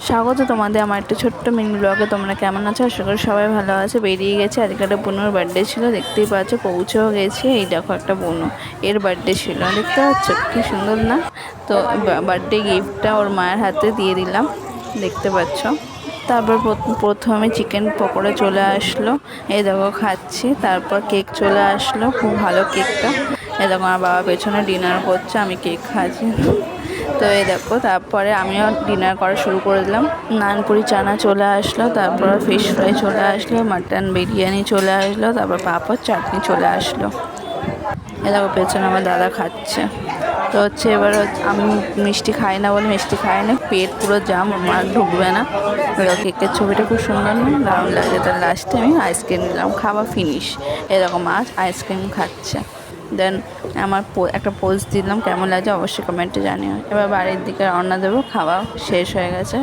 স্বাগত তোমাদের আমার একটা ছোট্ট মিনি ব্লগে। তোমরা কেমন আছো? আশা করি সবাই ভালো আছে। বেরিয়ে গেছে, আজকে একটা বোনের বার্থডে ছিল, দেখতেই পাচ্ছ। পৌঁছেও গেছে। এই দেখো একটা বোনু, এর বার্থডে ছিল, দেখতে পাচ্ছ কি সুন্দর না? তো বার্থডে গিফটটা ওর মায়ের হাতে দিয়ে দিলাম, দেখতে পাচ্ছ। তারপর প্রথমে চিকেন পকোড়া চলে আসলো, এই দেখো খাচ্ছি। তারপর কেক চলে আসলো, খুব ভালো কেকটা। এই দেখো আমার বাবা পেছনে ডিনার করছে, আমি কেক খাচ্ছি। তো এই দেখো, তারপরে আমিও ডিনার করা শুরু করে দিলাম। নানপুরি চানা চলে আসলো, তারপর ফিশ ফ্রাই চলে আসলো, মাটন বিরিয়ানি চলে আসলো, তারপর পাঁপড় চাটনি চলে আসলো। এ দেখো পেছনে আমার দাদা খাচ্ছে। তো এবার আমি মিষ্টি খাই না বলে মিষ্টি খাই না, পেট পুরো জাম, আমার ঢুকবে না। কেকের ছবিটা খুব সুন্দর না, দারুণ লাগে। তার লাস্টে আমি আইসক্রিম নিলাম, খাওয়া ফিনিশ। এরকম মাছ আইসক্রিম খাচ্ছে। দেন আমার একটা পোজ দিলাম, কেমন লাগছে অবশ্যই কমেন্টে জানিও। এবার বাড়ির দিকে রওনা দেবো, খাওয়া শেষ হয়ে গেছে।